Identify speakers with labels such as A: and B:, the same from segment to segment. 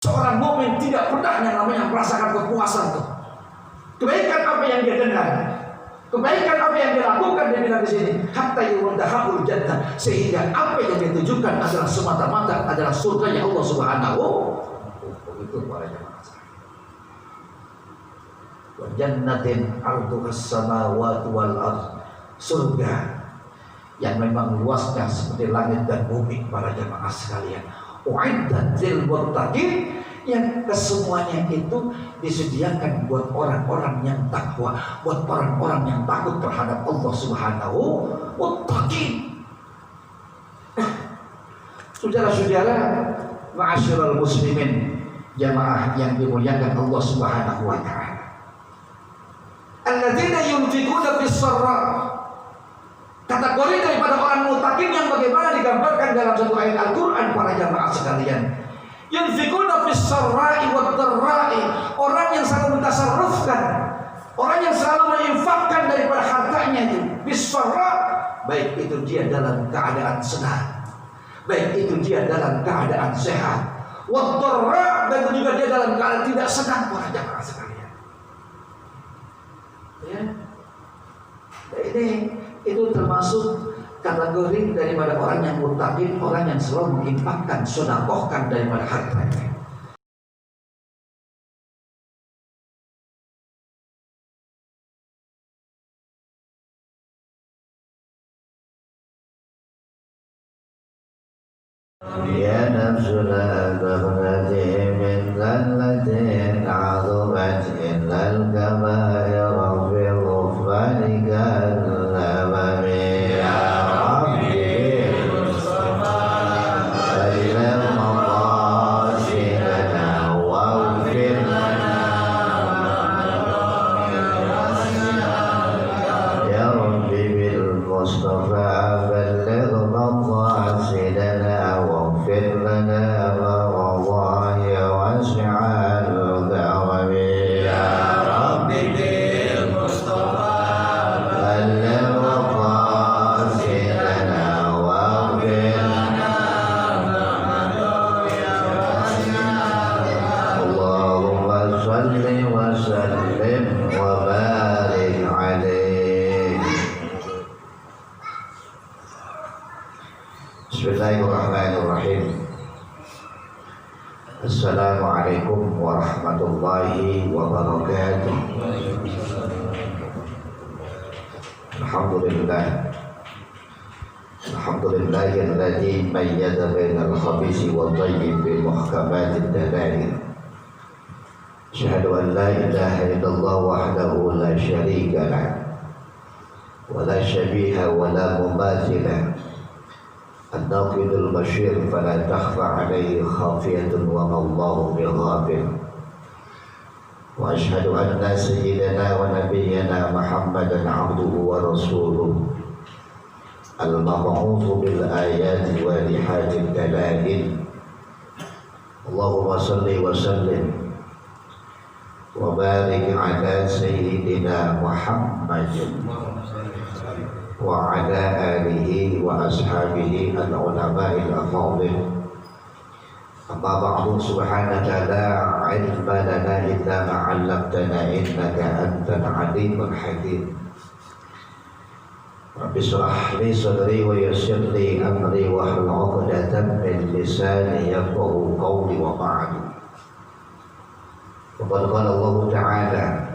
A: Seorang mukmin tidak pernah yang namanya merasakan kepuasan tuh. Kebaikan apa yang dia dengar, kebaikan apa yang dia lakukan, dia bilang di sini, hatta yurdahabul jannah, sehingga apa yang dia tujukan adalah semata-mata adalah surga yang Allah Subhanahu itu para jemaah. Wa jannatin arduhas samawati wal ardh, surga yang memang luasnya seperti langit dan bumi para jemaah sekalian. U'iddat lil muttaqin, yang kesemuanya itu disediakan buat orang-orang yang takwa, buat orang-orang yang takut terhadap Allah Subhanahu muttaqin. Saudara-saudara, ma'asyiral muslimin, jamaah yang dimuliakan Allah Subhanahu wa taala. Alladzina yunfiquna fis-sarra, kategori daripada orang muttaqin yang bagaimana digambarkan dalam satu ayat Al-Quran para jamaah sekalian. Yunfiquna fis-sarra'i wad-dharra'i, orang yang selalu mentasarrufkan, orang yang selalu menginfakkan daripada hartanya itu. Fis-sarra', baik itu dia dalam keadaan senang, baik itu dia dalam keadaan sehat. Wad-dharra', baik itu juga dia dalam keadaan tidak senang para jamaah sekalian. Ya. Ini itu termasuk kategori daripada orang yang muttaqin, orang yang selalu menginfakkan, sedekahkan daripada hartanya.
B: Ya nafsu la taghnati min dhallatin 'azumat illal kabaira fi ghufranika al-amami. Bismillahirrahmanirrahim. Assalamualaikum warahmatullahi wabarakatuh. Alhamdulillah, alhamdulillahilladzi mayyaza bainal khabisi wat thayyib bil muhkamatid dalail. Asyhadu an la ilaha illallah wahdahu la syarika lah wa la syabiha wa la mumathila. الناقد البشير فلا تخفى عليه خافية وما الله بغافل. وأشهد أن سيدنا ونبينا محمدا عبده ورسوله المبعوث بالآيات والحات الدلائل. اللهم صل وسلم وبارك على سيدنا محمد وعلى آله وأصحابه العلماء الأفاضل. أما بعد، سبحانك لا علم لنا إلا ما علمتنا إنك أنت العليم الحكيم. رب اشرح لي صدري ويسر لي أمري واحلل عقدة من لساني يفقهوا قولي وبعد. وقد قال الله تعالى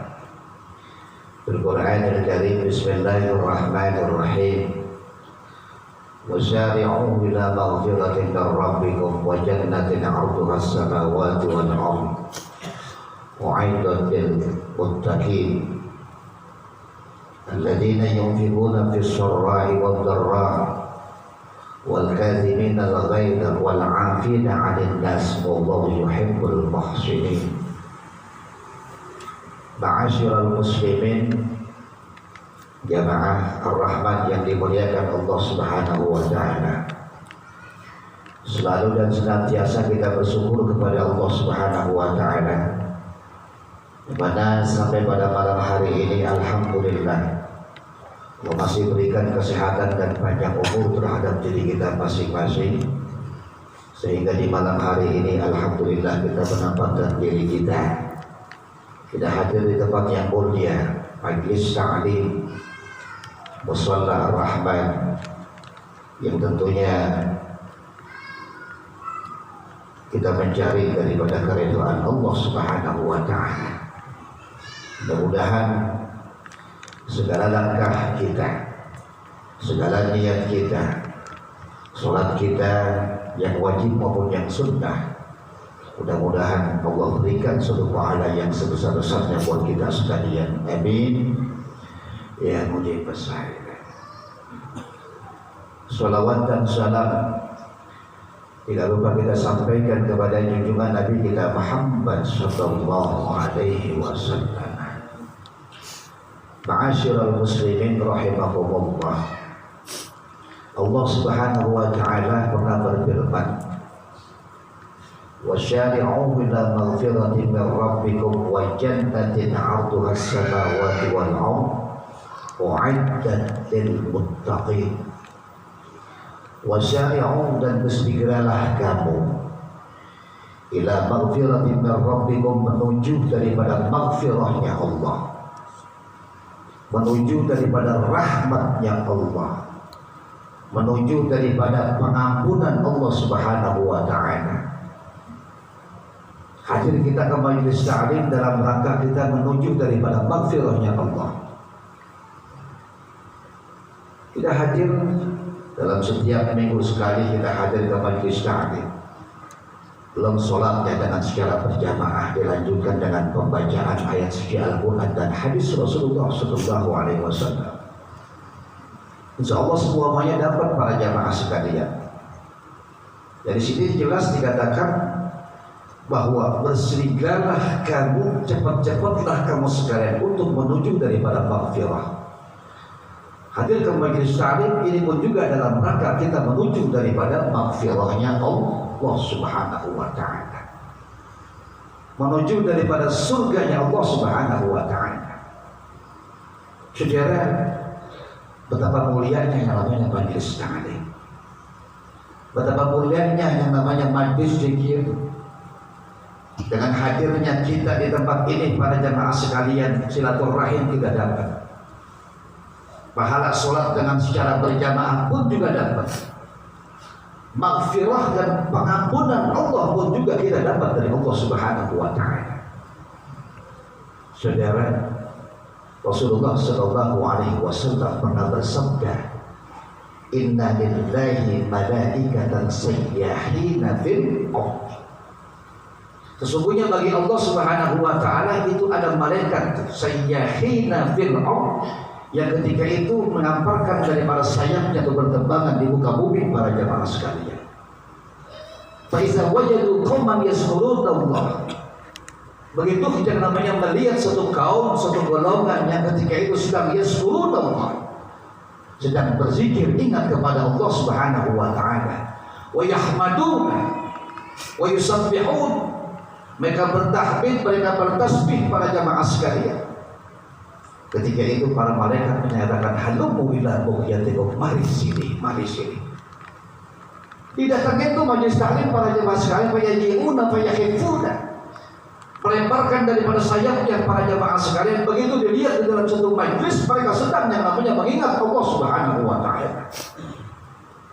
B: Al-Quran Al-Karim, Bismillahirrahmanirrahim. Wasari'u ila maghfiratin min rabbikum wa jannatin 'arduha as-samawati wal ardh u'iddat lil muttaqin alladziina yunfiquna fis-sarra'i wad-dharra'i wal kaadhimina al-ghaidha wal 'aafina 'anil nas wallahu yuhibbul muhsinin. Ma'asyiral muslimin, jamaah ar-rahman yang dimuliakan Allah Subhanahu wa taala. Selalu dan senantiasa kita bersyukur kepada Allah Subhanahu wa taala, di mana sampai pada malam hari ini alhamdulillah Allah masih berikan kesehatan dan panjang umur terhadap diri kita masing-masing, Sehingga di malam hari ini alhamdulillah kita menempatkan diri kita hadir di tempat yang mulia, majlis ta'lim Musalla Ar-Rahman, yang tentunya kita mencari daripada keridhaan Allah Subhanahu wa taala. Mudah-mudahan segala langkah kita, segala niat kita, salat kita yang wajib maupun yang sunnah, mudah-mudahan Allah berikan suatu pahala yang sebesar-besarnya buat kita sekalian. Amin ya mujib as-sa'il. Salawat dan salam tidak lupa kita sampaikan kepada junjungan Nabi kita Muhammad sallallahu alaihi wasallam. Ma'asyiral muslimin rahimahumullah. Allah Subhanahu wa taala pernah berfirman, "Wasyari'u ila maghfiratin min rabbikum wa jannatin 'arduha as-samawati wal ardh u'iddat lil muttaqin." Wasyari'u, dan bersegeralah kamu ila maghfiratin min rabbikum, menuju daripada maghfirahnya Allah, menuju daripada rahmatnya Allah, menuju daripada pengampunan Allah Subhanahu wa taala. Hadir kita ke majlis ta'lim dalam rangka kita menuju daripada maghfirahnya Allah. Kita hadir dalam setiap minggu sekali, kita hadir ke majlis ta'lim. Belum sholatnya dengan secara berjamaah, dilanjutkan dengan pembacaan ayat suci Al-Quran dan hadis Rasulullah sallallahu alaihi wasallam. Insya Allah semuanya dapat para jamaah sekalian. Dari sini jelas dikatakan bahwa berserigalah kamu, cepat-cepatlah kamu sekalian untuk menuju daripada maghfirah. Hadir ke majlis ta'lim ini pun juga dalam rangka kita menuju daripada maghfirahnya Allah Subhanahu wa taala, menuju daripada surganya Allah Subhanahu wa taala. Saudara, betapa mulianya yang namanya majlis ta'lim, betapa mulianya yang namanya majlis zikir. Dengan hadirnya kita di tempat ini para jamaah sekalian, silaturahim kita dapat, pahala sholat dengan secara berjamaah pun juga dapat, maghfirah dan pengampunan Allah pun juga kita dapat dari Allah Subhanahu wa taala. Saudara, Rasulullah sallallahu alaihi wasallam pernah bersabda, "Inna lillahi malaikatan sayyahina fil ardh." Sesungguhnya bagi Allah Subhanahu wa taala itu ada malaikat sayyahina fil ardh, yang ketika itu mengamparkan dari para sayapnya atau berterbangan di muka bumi para jamaah sekalian. Fa iza wajadu qauman yazkuruna Allah. Begitu kita namanya melihat satu kaum, satu golongan yang ketika itu sedang yazkuruna Allah, sedang berzikir, ingat kepada Allah Subhanahu wa taala, wa yahmaduna wa yusabbihun, mereka bertahmid, mereka bertasbih para jamaah sekalian. Ketika itu para malaikat menyatakan, "Halumu ila bughiyatikum," mari sini, mari sini. Didatangkan itu majlis ta'lim para jamaah sekalian, fayaji'una fayakhifuna, melemparkan daripada sayapnya para jamaah sekalian. Begitu dilihat di dalam satu majlis, mereka sedang yang namanya mengingat Allah Subhanahu wa taala.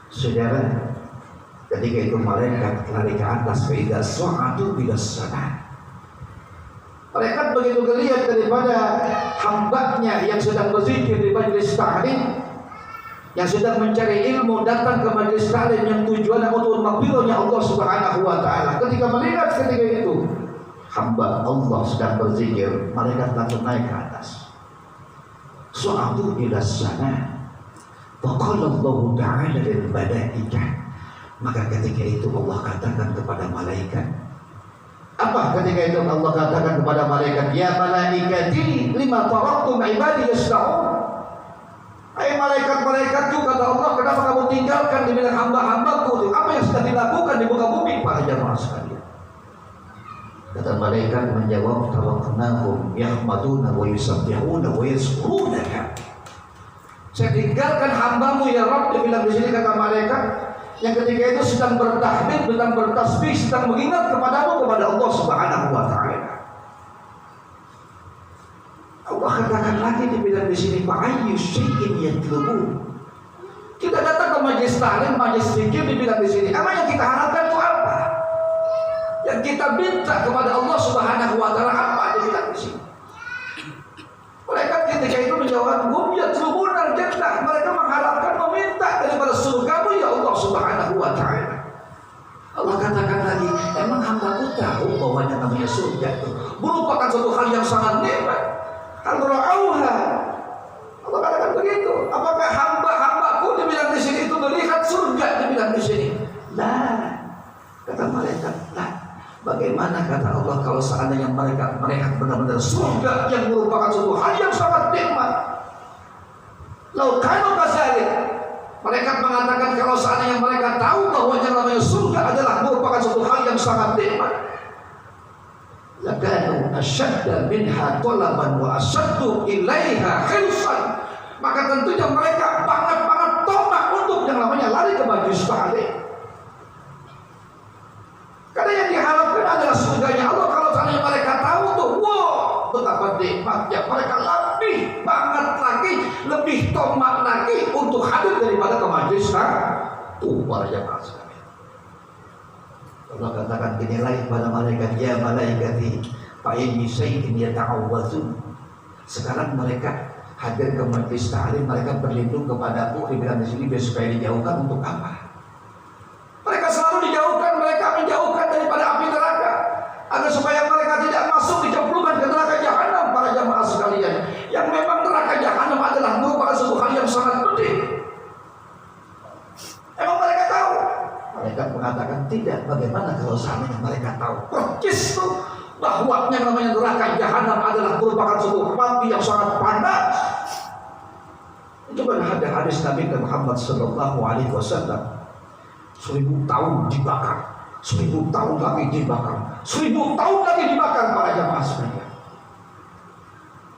B: Saudara, ketika itu malaikat lari ke atas, fa idza sa'atu ila salat. Malaikat begitu melihat daripada hambanya yang sedang berzikir di majlis ta'lim, yang sedang mencari ilmu, datang ke majlis ta'lim yang tujuannya untuk maghfirahnya Allah Subhanahu wa taala. Ketika melihat ketika itu hamba Allah sedang berzikir, malaikat langsung naik ke atas. Su'atu ila sana. Faqala Allah ta'ala lil malaikah. Maka ketika itu Allah katakan kepada malaikat, apa ketika itu Allah katakan kepada malaikat, "Ya malaikati lima taraktum ibadi yasna'un." Hai malaikat-malaikatku, kata Allah, kenapa kamu tinggalkan di bilang hamba-hambaku? Apa yang sedang dilakukan di muka bumi para jamaah sekalian? Kata malaikat menjawab, "Taraknahum yahmaduna wa yusabbihuna wa yazkurunaka." Saya tinggalkan hambamu ya Rabb. Dia bilang di sini kata malaikat,
A: yang ketika itu sedang bertahmid, sedang bertasbih, sedang mengingat kepadamu, kepada Allah Subhanahu wa taala. Allah katakan lagi di sini, fa'ayyu syai'in yatlubun. Kita datang ke majelis taklim, majelis zikir, dibilang di sini, apa yang kita harapkan itu apa? Yang kita minta kepada Allah Subhanahu wa taala apa? Dibilang di sini. Mereka ketika itu menjawab, hum yatlubun al-jannah. Mereka mengharapkan, meminta daripada surgamu ya Allah Subhanahu wa taala. Allah katakan lagi, emang hambaku tahu bahwa yang namanya surga itu merupakan suatu hal yang sangat nikmat. Al-ra'auha. Allah katakan begitu. Apakah hamba-hambaku dibilang di sini itu melihat surga, dibilang di sini? Nah, kata malaikat, nah. Bagaimana kata Allah kalau seandainya mereka melihat benar-benar surga yang merupakan suatu hal yang sangat nikmat? Lau kanu kadzalik. Mereka mengatakan kalau seandainya mereka tahu bahwa yang namanya surga adalah merupakan suatu hal yang sangat nikmat, lakanu asyadda minha talaban wa asyaddu ilaiha khilsan. Maka tentunya mereka banget-banget tomak untuk yang namanya lari ke majelis taklim. Karena yang diharapkan adalah surganya Allah. Kalau seandainya mereka tahu tuh, wow, betapa nikmatnya, mereka lebih banget lagi, lebih tomak lagi untuk hadir daripada ke majelis tuh para jamaah sekalian. Allah katakan dinilai pada malaikat, ya malaikati fa'inni syai'in yata'awwazun. Sekarang mereka hadir ke majelis taklim, mereka berlindung kepadaku, dibilang di sini supaya dijauhkan untuk apa? Mereka selalu dijauhkan, mereka menjauhkan daripada api neraka, agar supaya mereka tidak masuk dicemplungkan ke neraka jahanam para jamaah sekalian. Yang memang neraka jahanam adalah merupakan suatu hal yang sangat penting. Emang mereka tahu? Mereka mengatakan tidak. Bagaimana kalau seandainya mereka tahu percis tuh bahwa yang namanya neraka jahanam adalah merupakan suatu api yang sangat panas. Coba ada hadis Nabi Muhammad sallallahu alaihi wasallam. 1000 tahun dibakar, 1000 tahun lagi dibakar, 1000 tahun lagi dibakar para jamaah sekalian.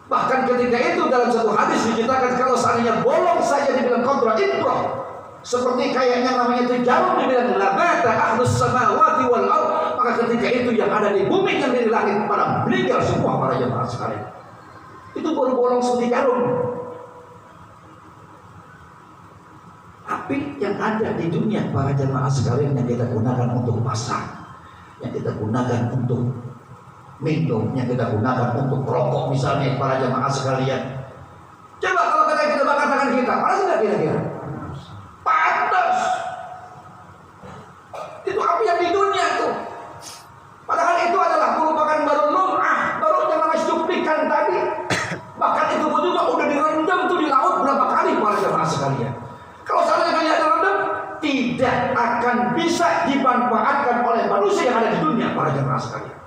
A: Bahkan ketika itu dalam satu hadis diceritakan kalau seandainya bolong saja dibilang kontra ibrah, seperti kayaknya namanya itu jarum dibilang labata ahlus samawati wal ard, maka ketika itu yang ada di bumi yang di langit pada meninggal semua para jamaah sekalian. Itu baru bolong seperti jarum. Api yang ada di dunia para jamaah sekalian yang kita gunakan untuk masak, yang kita gunakan untuk minum, yang kita gunakan untuk rokok misalnya para jamaah sekalian. Coba kalau kita bakar tangan kita, panas tidak kira-kira? Panas. Itu api yang di dunia tuh. Padahal itu adalah merupakan baru lum'ah, baru yang namanya cuplikan tadi. Bahkan itu pun juga udah direndam tuh di laut berapa kali para jamaah sekalian. Kalau seandainya kalian ada rendam, tidak akan bisa dimanfaatkan oleh manusia yang ada di dunia para jemaah sekalian.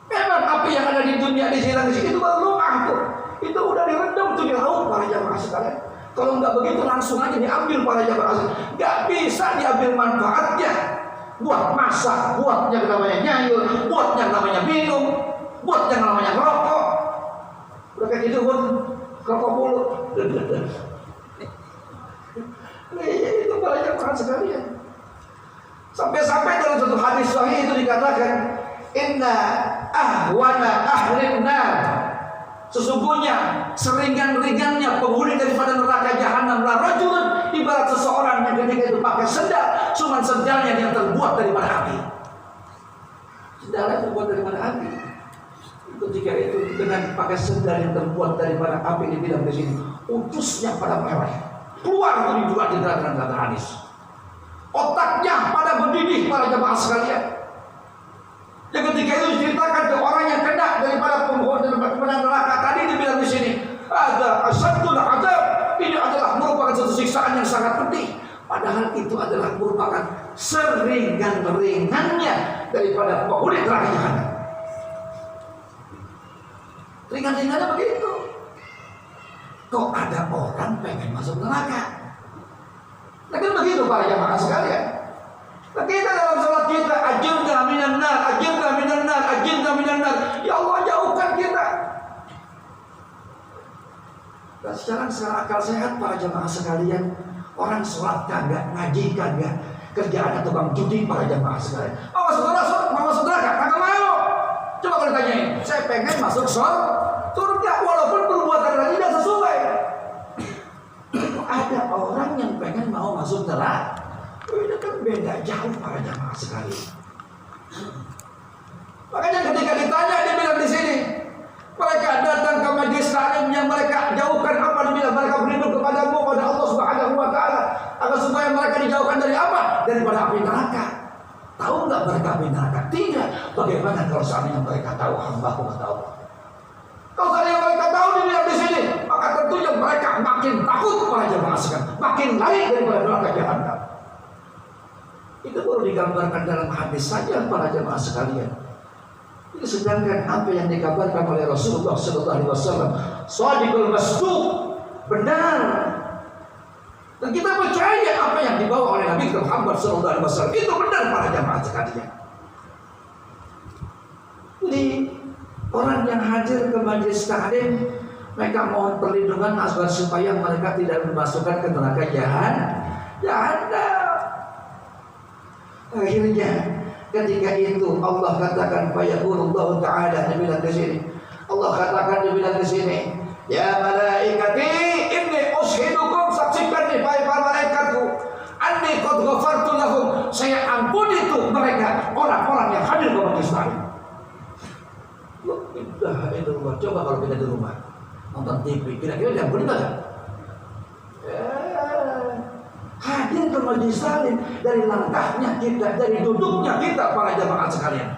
A: Memang api yang ada di dunia di sini itu baru lumah tuh. Itu udah direndam tuh di laut para jemaah sekalian. Kalau nggak begitu langsung aja diambil para jemaah sekalian. Nggak bisa diambil manfaatnya buat masak, buat yang namanya nyayur, buat yang namanya minum, buat yang namanya rokok. Udah kayak gitu pun rokok mulut. Itu para jamaah sekalian. Sampai-sampai dalam satu hadis sahih itu dikatakan, inna ahwana ahlin nar, sesungguhnya seringan-ringannya penghuni daripada neraka jahanam la rajulun, ibarat seseorang yang ketika itu pakai sendal, cuman sendalnya yang terbuat daripada api. Sendalnya terbuat daripada api. Ketika itu dengan pakai sendal yang terbuat daripada api, dibilang di sini utusnya pada meleleh. Keluar dari dua jenderal kata hadis. Otaknya pada mendidih para jemaah sekalian. Yang ketika itu diceritakan ke orang yang kena daripada penghuni neraka tadi, dibilang di sini ada asadul azab, ini adalah merupakan satu siksaan yang sangat pedih. Padahal itu adalah merupakan seringan-ringannya daripada penghuni neraka jahanam. Ringan-ringannya begitu. Kok ada orang pengen masuk neraka? Nah kan begitu para jamaah sekalian. Nah kita dalam salat kita, ajirna minan nar, ajirna minan nar, ajirna minan nar. Ya Allah jauhkan kita. Dan secara akal sehat para jamaah sekalian, Orang sholat kagak, ngaji kagak, kerjaannya tukang judi para jamaah sekalian. Mama saudara kagak mau. Coba kalau ditanyain, saya pengen masuk surga walaupun perbuatan tadi tidak sesuai. Ada orang yang pengen mau masuk neraka. Ini kan beda jauh para jamaah sekalian. Makanya ketika ditanya dia bilang di sini, mereka datang ke majelis taklim yang mereka jauhkan apa, dia bilang mereka berlindung kepadamu, pada Allah Subhanahu wa taala, agar supaya mereka dijauhkan dari apa? Daripada api neraka. Tahu nggak mereka api neraka? Tidak. Bagaimana kalau seandainya mereka tahu, hamba-Ku kata Allah. Kalau seandainya mereka tahu, dia bilang di sini, maka tentunya mereka makin takut para jamaah sekalian, makin lari daripada neraka jahanam. Itu baru digambarkan dalam hadis saja para jamaah sekalian. Ini sedangkan apa yang dikabarkan oleh Rasulullah Sallallahu Alaihi Wasallam, shadiqul masduq, benar. Dan kita percaya apa yang dibawa oleh Nabi Muhammad Sallallahu Alaihi Wasallam itu benar para jamaah sekalian. Jadi orang yang hadir ke majelis taklim, mereka mohon perlindungan agar supaya mereka tidak dimasukkan ke neraka jahanam. Akhirnya ketika itu Allah katakan fayaqulullahu ta'ala, dia bilang di sini. Allah katakan, dia bilang di sini, ya malaikati inni ushidukum, saksikan nih para malaikatku, anni qad ghafartu lahum, saya ampuni itu mereka, orang-orang yang hadir ke majelis taklim. Alhamdulillah. Coba kalau kita di rumah nonton TV, kira-kira diampuni enggak? Hadir ke majelis taklim, dari langkahnya kita, dari duduknya kita para jamaah sekalian.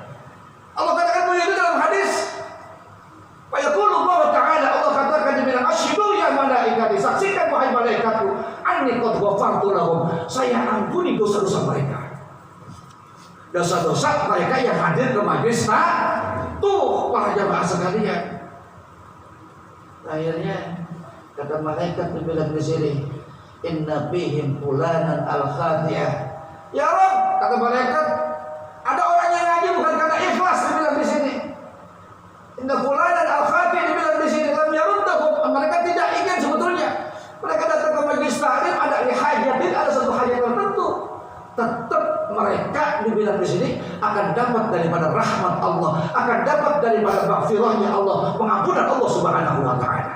A: Allah katakan begitu dalam hadis. Fayaqulullahu ta'ala, Allah katakan, dia bilang asyhadu ya malaikati, saksikan wahai malaikatku, anni qad ghafartu lahum, saya ampuni dosa-dosa mereka. Dosa-dosa mereka yang hadir ke majelis tuh para jamaah sekalian. Akhirnya kata malaikat dibilang di sini, inna fihim fulanan al-khati'ah. Ya Rabb, kata malaikat, ada orang yang ngaji bukan karena ikhlas, dibilang di sini. Inna fulanan al-khati'ah, dibilang di sini, lam yaruddakum, mereka tidak ingin sebetulnya. Mereka datang ke majelis taklim ada hajatin, ada satu hajat tertentu. Tetap mereka dibilang di sini akan dapat daripada rahmat Allah, akan dapat daripada maghfirahnya Allah, pengampunan Allah Subhanahu wa taala.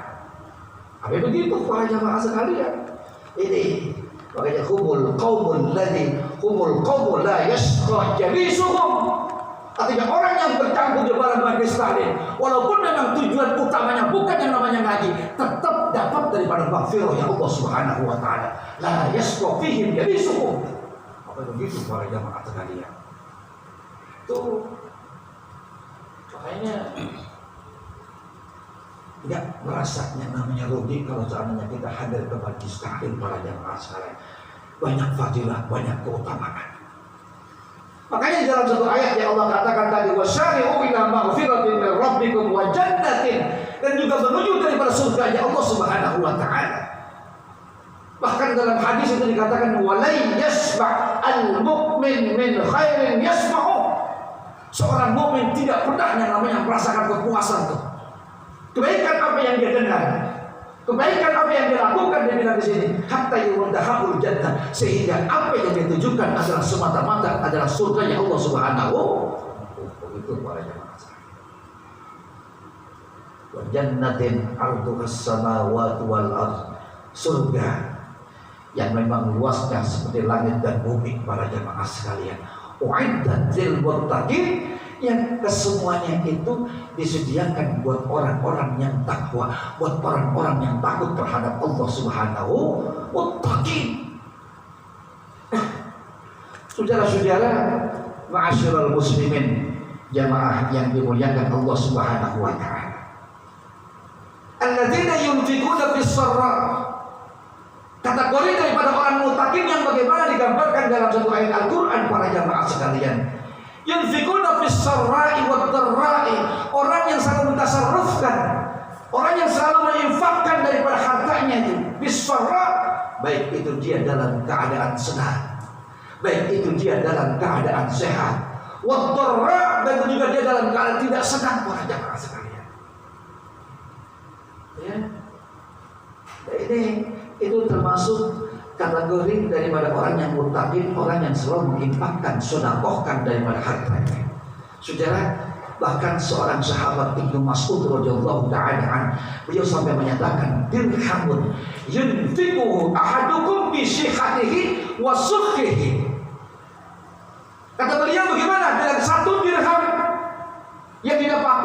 A: Apa begitu para jamaah sekalian? Ini makanya humul qaumul la yashqa jalisuhum. Artinya orang yang bercampur di dalam majelis taklim, walaupun memang tujuan utamanya bukan yang namanya ngaji, tetap dapat daripada maghfirah Allah Subhanahu wa taala. La yashqa fihim jalisuhum. Apa begitu para jamaah sekalian? Tuh makanya tidak merasa yang namanya rugi kalau seandainya kita hadir ke majelis taklim para jamaah sekalian. Banyak fadilah, banyak keutamaan. Makanya di dalam satu ayat yang Allah katakan tadi, wasyari'u ila maghfiratin min rabbikum wa jannatin, dan juga menuju daripada surga Allah Subhanahu wa taala. Bahkan dalam hadis itu dikatakan walai yasma' al-mu'min min khairin yasma'u. Seorang mukmin tidak pernah yang namanya merasakan kepuasan tuh. Kebaikan apa yang dia dengar, kebaikan apa yang dia lakukan, dia bilang di sini, hatta yurdahabul jannah, sehingga apa yang dia tujukan adalah semata-mata adalah surga Allah Subhanahu. Begitu para jemaah. Wa jannatin arduhas samawati wal ardh, surga yang memang luasnya seperti langit dan bumi para jemaah sekalian. Uiddat lil muttaqin, yang kesemuanya itu disediakan buat orang-orang yang takwa, buat orang-orang yang takut terhadap Allah Subhanahu wa taala. Saudara-saudara, ma'asyiral muslimin, jamaah yang dimuliakan Allah Subhanahu wa taala. Alladzina yunfiquna fis sarra, kategori daripada orang muttaqin yang bagaimana digambarkan dalam satu ayat Al-Quran para jamaah sekalian. Yunfiquna fis sarra'i wad dharra'i, orang yang selalu mentasarrufkan, orang yang selalu menginfakkan daripada hartanya itu fis sarra', baik itu dia dalam keadaan senang, baik itu dia dalam keadaan sehat, wad dharra', dan juga dia dalam keadaan tidak senang para jamaah sekalian. Ya. Ini itu termasuk kategori daripada orang yang muttaqin, orang yang selalu menginfakkan, sedekahkan daripada hartanya. Saudara, bahkan seorang sahabat Ibnu Mas'ud radhiyallahu ta'ala an, beliau sampai menyatakan, dirhamun yunfiquhu ahadukum bi sihhatihi wa sukhihi